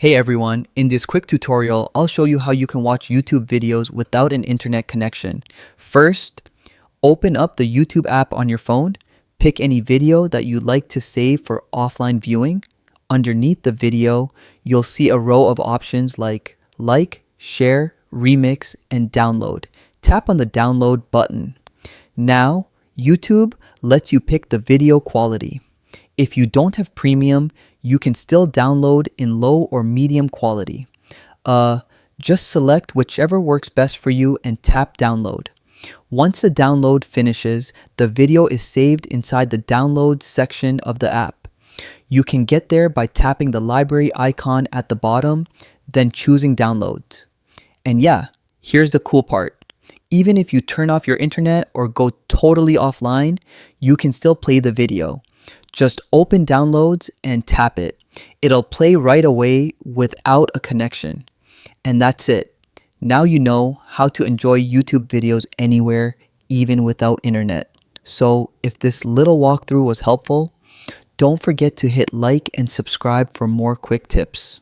Hey everyone, in this quick tutorial, I'll show you how you can watch YouTube videos without an internet connection. First, open up the YouTube app on your phone, pick any video that you'd like to save for offline viewing. Underneath the video, you'll see a row of options like, share, remix, and download. Tap on the download button. Now, YouTube lets you pick the video quality. If you don't have premium, you can still download in low or medium quality. Just select whichever works best for you and tap download. Once the download finishes, the video is saved inside the download section of the app. You can get there by tapping the library icon at the bottom, then choosing downloads. And yeah, here's the cool part. Even if you turn off your internet or go totally offline, you can still play the video. Just open downloads and tap it. It'll play right away without a connection. And that's it. Now you know how to enjoy YouTube videos anywhere, even without internet. So if this little walkthrough was helpful, don't forget to hit like and subscribe for more quick tips.